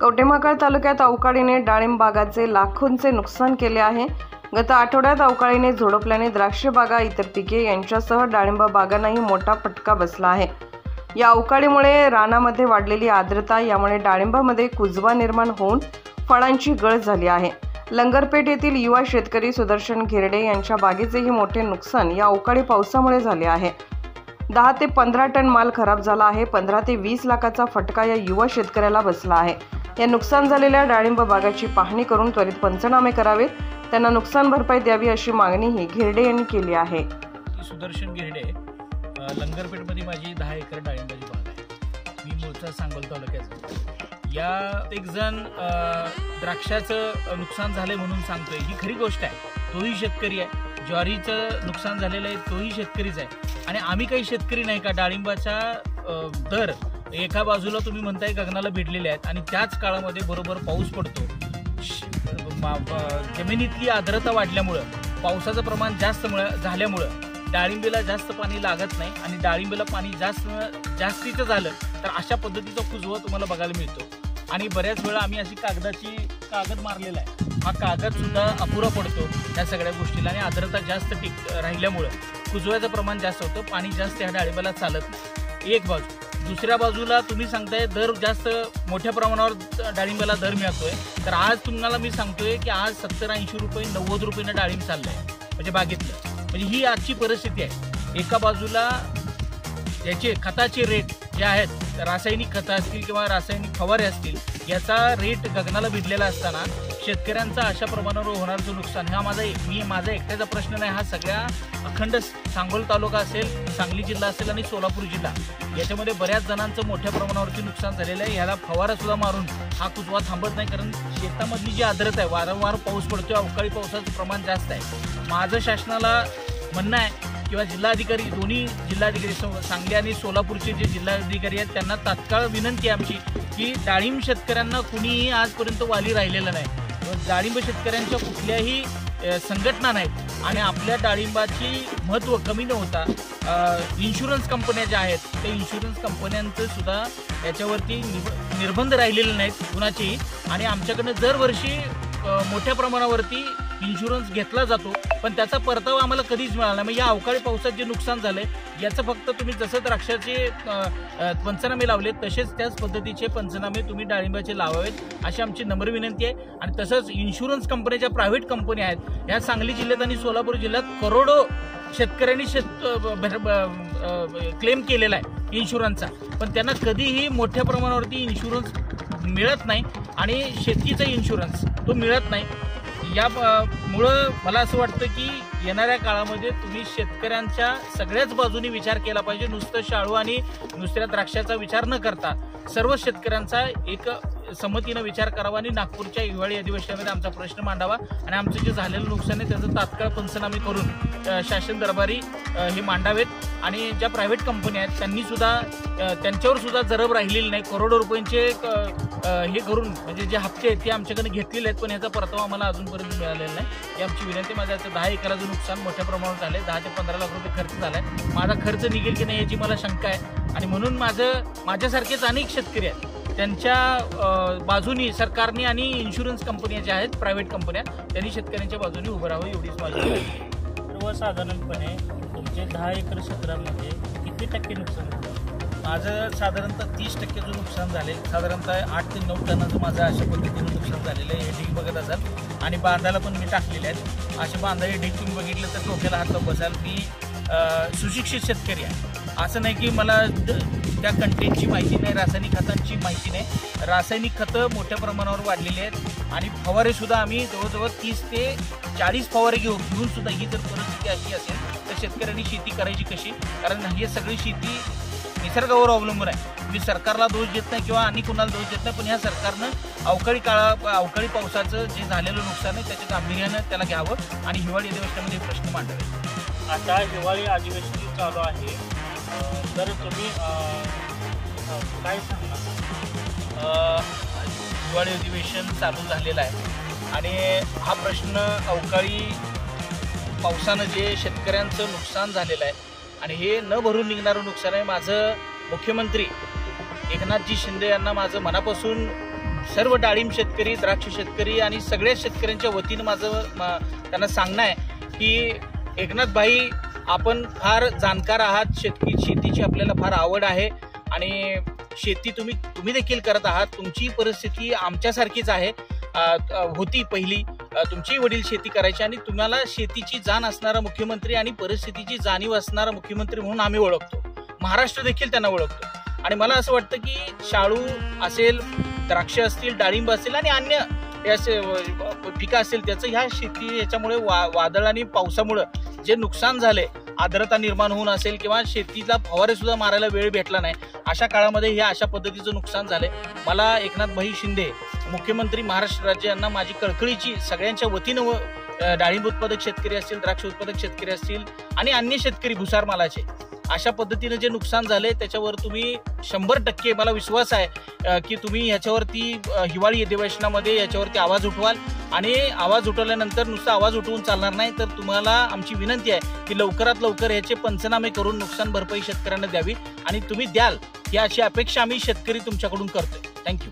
कवठेमहांकाळ तालुक्यात अवकाळीने डाळिंब बागाचे लाखोंचे नुकसान केले आहे। गत आठवड्यात अवकाळीने झोडपल्याने द्राक्ष बागा, इतर पिके यांच्यासह डाळिंब बागांनाही मोठा फटका बसला आहे। या अवकाळीमुळे रानामध्ये वाढलेली आर्द्रता यामुळे डाळिंबामध्ये कुजवा निर्माण होऊन फळांची गळ झाली आहे। लंगरपेठ येथील युवा शेतकरी सुदर्शन घेरडे यांच्या बागेचेही मोठे नुकसान या अवकाळी पावसामुळे झाले आहे। 10 ते 15 टन माल खराब झाला आहे। 15 ते 20 लाखाचा फटका या युवा शेतकऱ्याला बसला आहे। या नुकसान झालेल्या डाळिंब बागाची पाहणी करून त्वरित पंचनामे करावेत, त्यांना नुकसान भरपाई द्यावी अशी मागणीही घेरडे यांनी केली आहे। सुदर्शन घेरडे, लंगरपेठमध्ये माझी 10 एकर डाळिंबाची बाग आहे। मी मूळचा सांगोल तालुक्याचा। या एक जण द्राक्षाचं नुकसान झालंय म्हणून सांगतोय, ही खरी गोष्ट आहे। तोही शेतकरी आहे। ज्वारीचं नुकसान झालेलं आहे, तोही शेतकरीच आहे। आणि आम्ही काही शेतकरी नाही का? डाळिंबाचा दर एका बाजूला तुम्ही म्हणताय गगनाला भिडलेले आहेत आणि त्याच काळामध्ये बरोबर पाऊस पडतो। जमिनीतली आर्द्रता वाढल्यामुळं, पावसाचं प्रमाण जास्त झाल्यामुळं डाळिंबीला जास्त पाणी लागत नाही आणि डाळिंबीला पाणी जास्तीचं झालं तर अशा पद्धतीचा कुजवा तुम्हाला बघायला मिळतो। आणि बऱ्याच वेळा आम्ही अशी कागद मारलेला आहे, हा कागद सुद्धा अपुरा पडतो या सगळ्या गोष्टीला। आणि आर्द्रता जास्त राहिल्यामुळं कुजव्याचं प्रमाण जास्त होतं, पाणी जास्त ह्या डाळिंबाला चालत नाही। एक बाजू। दुसऱ्या बाजूला तुम्ही सांगताय दर जास्त मोठ्या प्रमाणावर डाळिंबाला दर मिळतोय, तर आज तुम्हाला मी सांगतोय की आज 70-80 रुपये 90 रुपयानं डाळिंब चाललंय म्हणजे बागेतलं। म्हणजे ही आजची परिस्थिती आहे। एका बाजूला याचे खताचे रेट जे आहेत, रासायनिक खतं असतील किंवा रासायनिक फवारे असतील, याचा रेट गगनाला भिडलेला असताना शेतकऱ्यांचा अशा प्रमाणावर होणारं नुकसान हा माझा एकट्याचा प्रश्न नाही, हा सगळ्या अखंड सांगोल तालुका असेल, सांगली जिल्हा असेल आणि सोलापूर जिल्हा, याच्यामध्ये बऱ्याच जणांचं मोठ्या प्रमाणावरती नुकसान झालेलं आहे। ह्याला फवारा सुद्धा मारून हा कुजवा थांबत नाही, कारण शेतामधली जी आर्द्रता आहे, वारंवार पाऊस पडतोय, अवकाळी पावसाचं प्रमाण जास्त आहे। माझं शासनाला म्हणणं आहे किंवा जिल्हाधिकारी, दोन्ही जिल्हाधिकारी सांगली आणि सोलापूरचे जे जिल्हाधिकारी आहेत त्यांना तात्काळ विनंती आहे आमची की डाळिंब शेतकऱ्यांना कुणीही आजपर्यंत वाली राहिलेलं नाही। डाळिंब शेतकऱ्यांच्या कुठल्याही संघटना नाहीत आणि आपल्या डाळिंबाची महत्त्व कमी न होता इन्शुरन्स कंपन्या ज्या आहेत, त्या इन्शुरन्स कंपन्यांचं सुद्धा याच्यावरती निर्बंध राहिलेले नाहीत कुणाचेही। आणि आमच्याकडनं दरवर्षी मोठ्या प्रमाणावरती इन्शुरन्स घेतला जातो, पण त्याचा परतावा आम्हाला कधीच मिळाला नाही। म्हणजे या अवकाळी पावसात जे नुकसान झालंय याचं फक्त तुम्ही जसं द्राक्षाचे पंचनामे लावलेत तसेच त्याच पद्धतीचे पंचनामे तुम्ही डाळिंबाचे लावावेत अशी आमची नम्र विनंती आहे। आणि तसंच इन्शुरन्स कंपन्या, प्रायव्हेट कंपन्या आहेत, या सांगली जिल्ह्यात आणि सोलापूर जिल्ह्यात करोडो शेतकऱ्यांनी क्लेम केलेला आहे इन्शुरन्सचा, पण त्यांना कधीही मोठ्या प्रमाणावरती इन्शुरन्स मिळत नाही आणि शेतीचा इन्शुरन्स तो मिळत नाही। यामुळं मला असं वाटतं की येणाऱ्या काळामध्ये तुम्ही शेतकऱ्यांच्या सगळ्याच बाजूनी विचार केला पाहिजे। नुसतं शाळू आणि नुसत्या द्राक्षाचा विचार न करता सर्व शेतकऱ्यांचा एक संमतीनं विचार करावा आणि नागपूरच्या हिवाळी अधिवेशनामध्ये आमचा प्रश्न मांडावा आणि आमचं जे झालेलं नुकसान आहे त्याचं तात्काळ पंचनामे करून शासन दरबारी हे मांडावेत। आणि ज्या प्रायव्हेट कंपन्या आहेत त्यांनी सुद्धा त्यांच्यावर सुद्धा जरब राहिलेली नाही, करोडो रुपयांचे हे करून म्हणजे जे हप्ते आहेत ते आमच्याकडे घेतलेले आहेत, पण याचा परतावा आम्हाला अजूनपर्यंत मिळालेला नाही। ही आमची विनंती। माझं 10 एकराचं नुकसान मोठ्या प्रमाणावर झालं आहे, 10 ते 15 लाख रुपये खर्च झाला आहे। माझा खर्च निघेल की नाही याची मला शंका आहे आणि म्हणून माझ्यासारखेच अनेक शेतकरी आहेत, त्यांच्या बाजूनी सरकारने आणि इन्शुरन्स कंपन्या ज्या आहेत, प्रायव्हेट कंपन्या, त्यांनी शेतकऱ्यांच्या बाजूने उभं राहावं एवढीच माझी विनंती आहे। सर्वसाधारणपणे तुमचे 10 एकर क्षेत्रामध्ये किती टक्के नुकसान झालं? माझं साधारणतः 30% नुकसान झाले। साधारणतः 8 ते 9 टनाचं माझं अशा पद्धतीनं नुकसान झालेलं आहे। हे ढीग बघत असाल आणि बांधाला पण मी टाकलेले आहेत। असे बांधाचे ढीग तुम्ही बघितलं तर डोक्याला हात लावून बसाल। मी सुशिक्षित शेतकरी आहे, असं नाही की मला त्या कंटेंटची माहिती नाही, रासायनिक खतांची माहिती नाही। रासायनिक खतं मोठ्या प्रमाणावर वाढलेली आहेत आणि फवारेसुद्धा आम्ही जवळजवळ 30 ते 40 फवारे घेऊन सुद्धा ही जर परिस्थिती अशी असेल तर शेतकऱ्यांनी शेती करायची कशी? कारण हे सगळी शेती निसर्गावर अवलंबून आहे। मी सरकारला दोष देत नाही किंवा आणि कुणाला दोष देत नाही, पण ह्या सरकारनं अवकाळी पावसाचं जे झालेलं नुकसान आहे त्याच्या गांभीर्यानं त्याला घ्यावं आणि हिवाळी अधिवेशनामध्ये प्रश्न मांडावे। आता हिवाळी अधिवेशन चालू आहे, तर तुम्ही काय सांगणार? हिवाळी अधिवेशन चालू झालेलं आहे आणि हा प्रश्न अवकाळी पावसानं जे शेतकऱ्यांचं नुकसान झालेलं आहे आणि हे न भरून निघणारं नुकसान आहे। माझं मुख्यमंत्री एकनाथजी शिंदे यांना माझं मनापासून सर्व डाळिंब शेतकरी, द्राक्ष शेतकरी आणि सगळ्या शेतकऱ्यांच्या वतीनं माझं त्यांना सांगणं आहे की एकनाथ भाई, आपण फार जाणकार आहात, शेतीची आपल्याला फार आवड आहे आणि शेती तुम्ही देखील करत आहात. तुमची परिस्थिती आमच्यासारखीच आहे, होती पहिली. तुमची वडील शेती करायचे आणि तुम्हाला शेतीची जाण असणारा मुख्यमंत्री आणि परिस्थितीची जाणीव असणारा मुख्यमंत्री म्हणून आम्ही ओळखतो. महाराष्ट्र देखील त्यांना ओळखतो. आणि मला असं वाटतं की शाळू असेल, द्राक्ष असतील, डाळिंब असेल आणि अन्य असे पिकं असतील, त्याचं ह्या याच्यामुळे वादळ आणि पावसामुळं जे नुकसान झाले, आर्द्रता निर्माण होऊन असेल किंवा शेतीला फवारे सुद्धा मारायला वेळ भेटला नाही, अशा काळामध्ये हे अशा पद्धतीचं नुकसान झाले. मला एकनाथ भाई शिंदे, मुख्यमंत्री महाराष्ट्र राज्य, यांना माझी कळकळीची सगळ्यांच्या वतीनं, डाळिंब उत्पादक शेतकरी असतील, द्राक्ष उत्पादक शेतकरी असतील आणि अन्य शेतकरी भुसार मालाचे, अशा पद्धतीनं जे नुकसान झाले त्याच्यावर तुम्ही 100% मला विश्वास आहे की तुम्ही ह्याच्यावरती हिवाळी अधिवेशनामध्ये याच्यावरती आवाज उठवाल. आणि आवाज उठवल्यानंतर नुसता आवाज उठवून चालणार नाही, तर तुम्हाला आमची विनंती आहे की लवकरात लवकर याचे पंचनामे करून नुकसान भरपाई शेतकऱ्यांना द्यावी आणि तुम्ही द्याल, ही अशी अपेक्षा आम्ही शेतकरी तुमच्याकडून करतोय. थँक्यू.